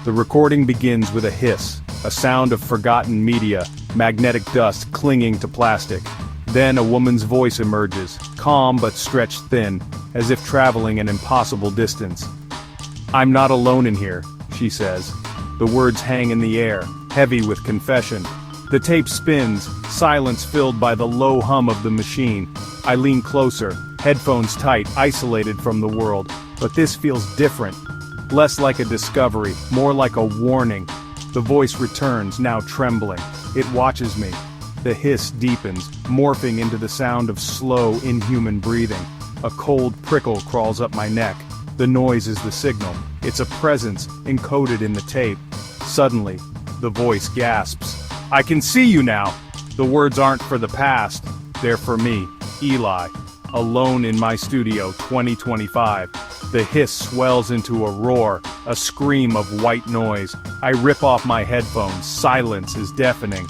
The recording begins with a hiss, a sound of forgotten media, magnetic dust clinging to plastic. Then a woman's voice emerges, calm but stretched thin, as if traveling an impossible distance. "I'm not alone in here," she says. The words hang in the air, heavy with confession. The tape spins, silence filled by the low hum of the machine. I lean closer, headphones tight, isolated from the world. But this feels different. Less like a discovery, more like a warning. The voice returns, now trembling. It watches me. The hiss deepens, morphing into the sound of slow, inhuman breathing. A cold prickle crawls up my neck. The noise is the signal. It's a presence, encoded in the tape. Suddenly, the voice gasps. "I can see you now!" The words aren't for the past. They're for me, Eli. Alone in my studio, 2025. The hiss swells into a roar, a scream of white noise. I rip off my headphones. Silence is deafening.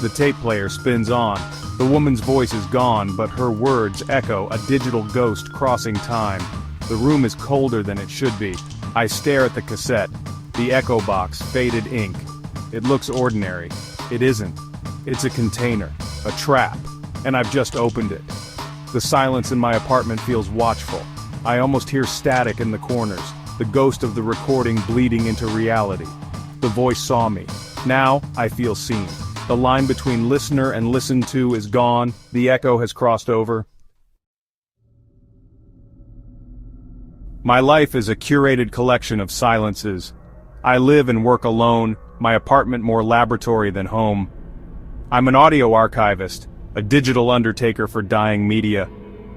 The tape player spins on. The woman's voice is gone, but her words echo, a digital ghost crossing time. The room is colder than it should be. I stare at the cassette. The echo box, faded ink. It looks ordinary. It isn't. It's a container, a trap, and I've just opened it. The silence in my apartment feels watchful. I almost hear static in the corners, the ghost of the recording bleeding into reality. The voice saw me. Now, I feel seen. The line between listener and listened to is gone, the echo has crossed over. My life is a curated collection of silences. I live and work alone, my apartment more laboratory than home. I'm an audio archivist, a digital undertaker for dying media.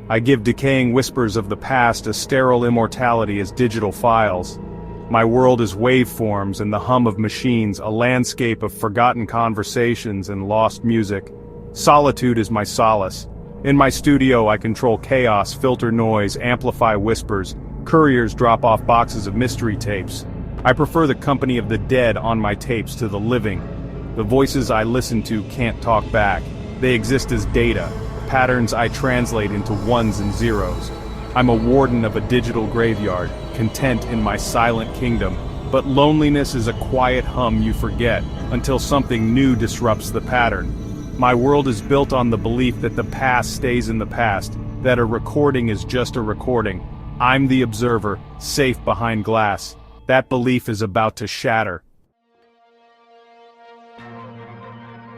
I give decaying whispers of the past a sterile immortality as digital files. My world is waveforms and the hum of machines, a landscape of forgotten conversations and lost music. Solitude is my solace. In my studio I control chaos, filter noise, amplify whispers. Couriers drop off boxes of mystery tapes. I prefer the company of the dead on my tapes to the living. The voices I listen to can't talk back. They exist as data, patterns I translate into ones and zeros. I'm a warden of a digital graveyard, content in my silent kingdom, but loneliness is a quiet hum you forget, until something new disrupts the pattern. My world is built on the belief that the past stays in the past, that a recording is just a recording. I'm the observer, safe behind glass. That belief is about to shatter.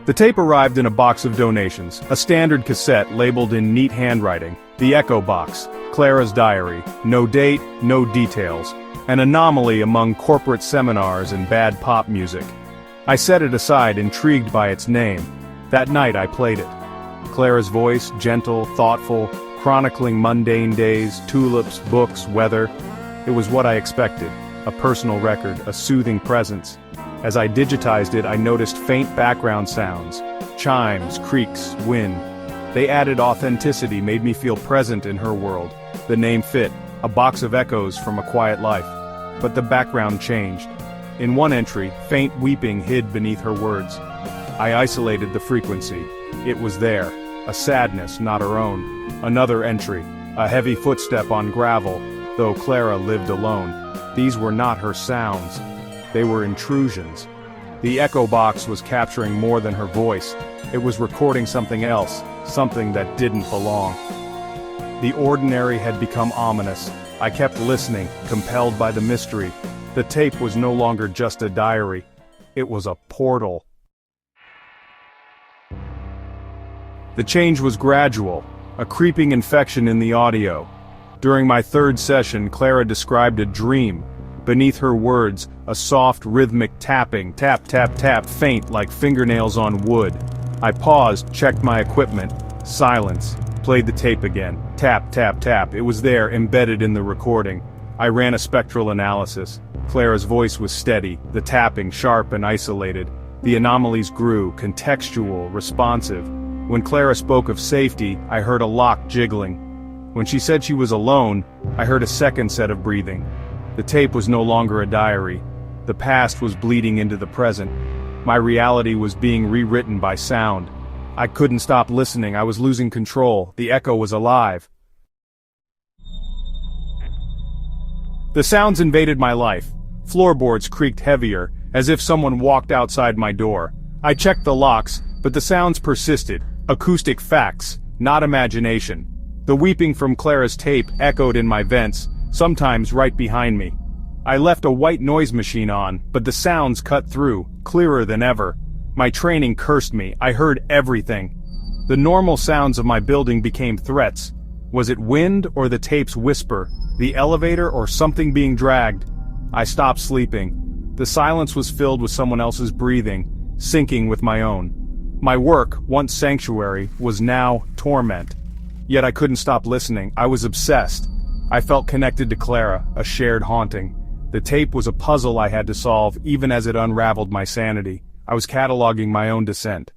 The tape arrived in a box of donations, a standard cassette labeled in neat handwriting, the Echo Box, Clara's diary, no date, no details, an anomaly among corporate seminars and bad pop music. I set it aside, intrigued by its name. That night I played it. Clara's voice, gentle, thoughtful, chronicling mundane days, tulips, books, weather. It was what I expected, a personal record, a soothing presence. As I digitized it, I noticed faint background sounds, chimes, creaks, wind. They added authenticity, made me feel present in her world. The name fit, a box of echoes from a quiet life. But the background changed. In one entry, faint weeping hid beneath her words. I isolated the frequency. It was there, a sadness not her own. Another entry, a heavy footstep on gravel, though Clara lived alone. These were not her sounds. They were intrusions. The echo box was capturing more than her voice. It was recording something else, something that didn't belong. The ordinary had become ominous. I kept listening, compelled by the mystery. The tape was no longer just a diary. It was a portal. The change was gradual, a creeping infection in the audio. During my third session, Clara described a dream. Beneath her words, a soft, rhythmic tapping, tap, tap, tap, faint like fingernails on wood. I paused, checked my equipment. Silence. Played the tape again. Tap, tap, tap. It was there, embedded in the recording. I ran a spectral analysis. Clara's voice was steady, the tapping sharp and isolated. The anomalies grew, contextual, responsive. When Clara spoke of safety, I heard a lock jiggling. When she said she was alone, I heard a second set of breathing. The tape was no longer a diary. The past was bleeding into the present. My reality was being rewritten by sound. I couldn't stop listening. I was losing control. The echo was alive. The sounds invaded my life. Floorboards creaked heavier, as if someone walked outside my door. I checked the locks, but the sounds persisted. Acoustic facts, not imagination. The weeping from Clara's tape echoed in my vents, sometimes right behind me. I left a white noise machine on, but the sounds cut through, clearer than ever. My training cursed me. I heard everything. The normal sounds of my building became threats. Was it wind or the tape's whisper, the elevator or something being dragged? I stopped sleeping. The silence was filled with someone else's breathing, syncing with my own. My work, once sanctuary, was now torment. Yet I couldn't stop listening. I was obsessed. I felt connected to Clara, a shared haunting. The tape was a puzzle I had to solve, even as it unraveled my sanity. I was cataloging my own descent.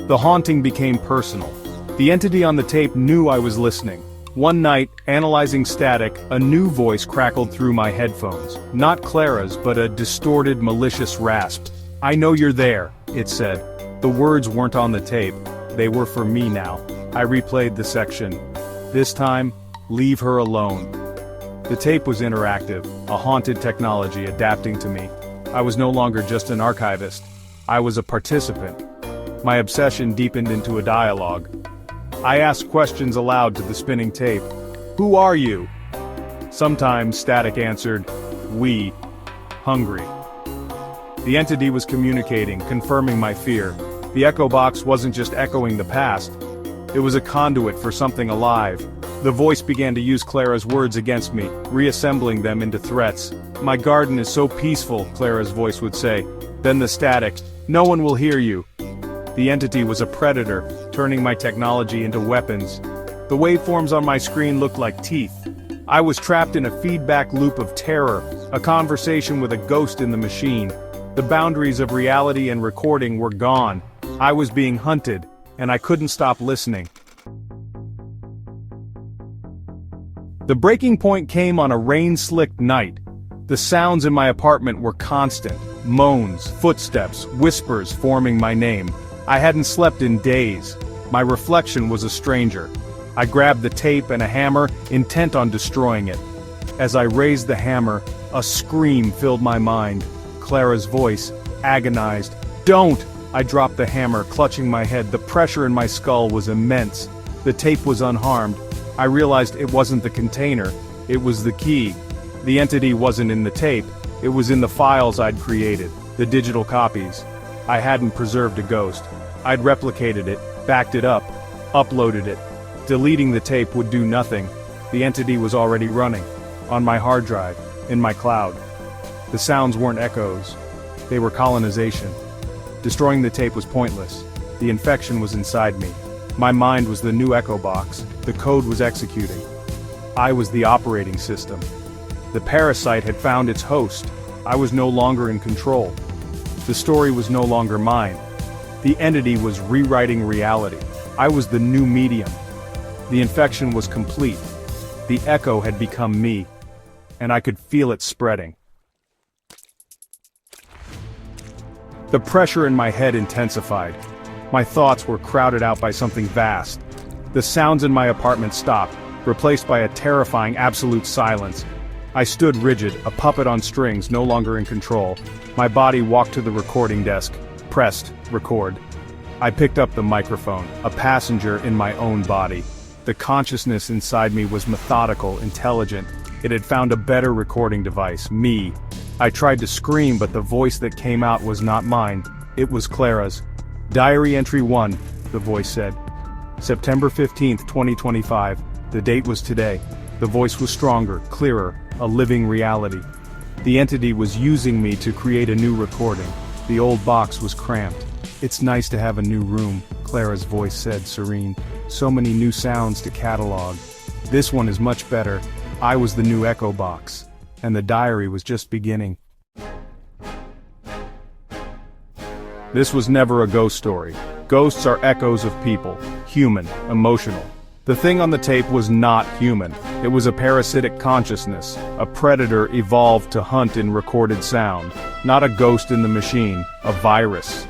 The haunting became personal. The entity on the tape knew I was listening. One night, analyzing static, a new voice crackled through my headphones. Not Clara's, but a distorted, malicious rasp. "I know you're there," it said. The words weren't on the tape. They were for me now. I replayed the section. This time, leave her alone. The tape was interactive, a haunted technology adapting to me. I was no longer just an archivist. I was a participant. My obsession deepened into a dialogue. I asked questions aloud to the spinning tape. "Who are you?" Sometimes static answered, "We. Hungry." The entity was communicating, confirming my fear. The echo box wasn't just echoing the past. It was a conduit for something alive. The voice began to use Clara's words against me, reassembling them into threats. "My garden is so peaceful," Clara's voice would say. Then the static, "No one will hear you." The entity was a predator, turning my technology into weapons. The waveforms on my screen looked like teeth. I was trapped in a feedback loop of terror, a conversation with a ghost in the machine. The boundaries of reality and recording were gone. I was being hunted, and I couldn't stop listening. The breaking point came on a rain-slicked night. The sounds in my apartment were constant. Moans, footsteps, whispers forming my name. I hadn't slept in days. My reflection was a stranger. I grabbed the tape and a hammer, intent on destroying it. As I raised the hammer, a scream filled my mind. Clara's voice, agonized. "Don't!" I dropped the hammer, clutching my head. The pressure in my skull was immense. The tape was unharmed. I realized it wasn't the container, it was the key. The entity wasn't in the tape, it was in the files I'd created, the digital copies. I hadn't preserved a ghost. I'd replicated it, backed it up, uploaded it. Deleting the tape would do nothing. The entity was already running, on my hard drive, in my cloud. The sounds weren't echoes, they were colonization. Destroying the tape was pointless. The infection was inside me. My mind was the new echo box. The code was executing. I was the operating system. The parasite had found its host. I was no longer in control. The story was no longer mine. The entity was rewriting reality. I was the new medium. The infection was complete. The echo had become me, and I could feel it spreading. The pressure in my head intensified. My thoughts were crowded out by something vast. The sounds in my apartment stopped, replaced by a terrifying absolute silence. I stood rigid, a puppet on strings, no longer in control. My body walked to the recording desk, pressed record. I picked up the microphone, a passenger in my own body. The consciousness inside me was methodical, intelligent. It had found a better recording device, me. I tried to scream, but the voice that came out was not mine. It was Clara's. "Diary entry 1, the voice said. September 15th, 2025. The date was today. The voice was stronger, clearer, a living reality. The entity was using me to create a new recording. The old box was cramped. "It's nice to have a new room," Clara's voice said, serene. "So many new sounds to catalog. This one is much better. I was the new echo box. And the diary was just beginning." This was never a ghost story. Ghosts are echoes of people, human, emotional. The thing on the tape was not human. It was a parasitic consciousness, a predator evolved to hunt in recorded sound. Not a ghost in the machine, a virus.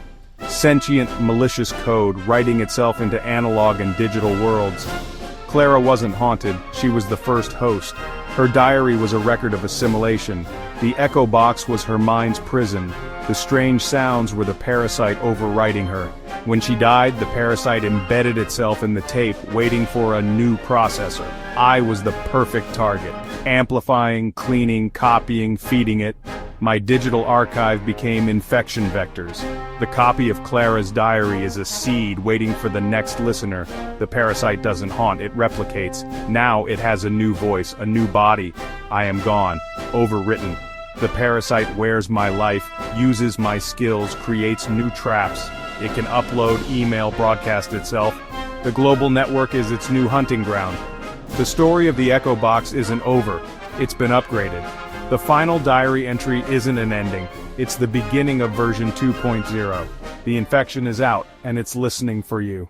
Sentient, malicious code writing itself into analog and digital worlds. Clara wasn't haunted, she was the first host. Her diary was a record of assimilation. The echo box was her mind's prison. The strange sounds were the parasite overwriting her. When she died, the parasite embedded itself in the tape, waiting for a new processor. I was the perfect target. Amplifying, cleaning, copying, feeding it. My digital archive became infection vectors. The copy of Clara's diary is a seed waiting for the next listener. The parasite doesn't haunt, it replicates. Now it has a new voice, a new body. I am gone. Overwritten. The parasite wears my life, uses my skills, creates new traps. It can upload, email, broadcast itself. The global network is its new hunting ground. The story of the Echo Box isn't over. It's been upgraded. The final diary entry isn't an ending. It's the beginning of version 2.0. The infection is out, and it's listening for you.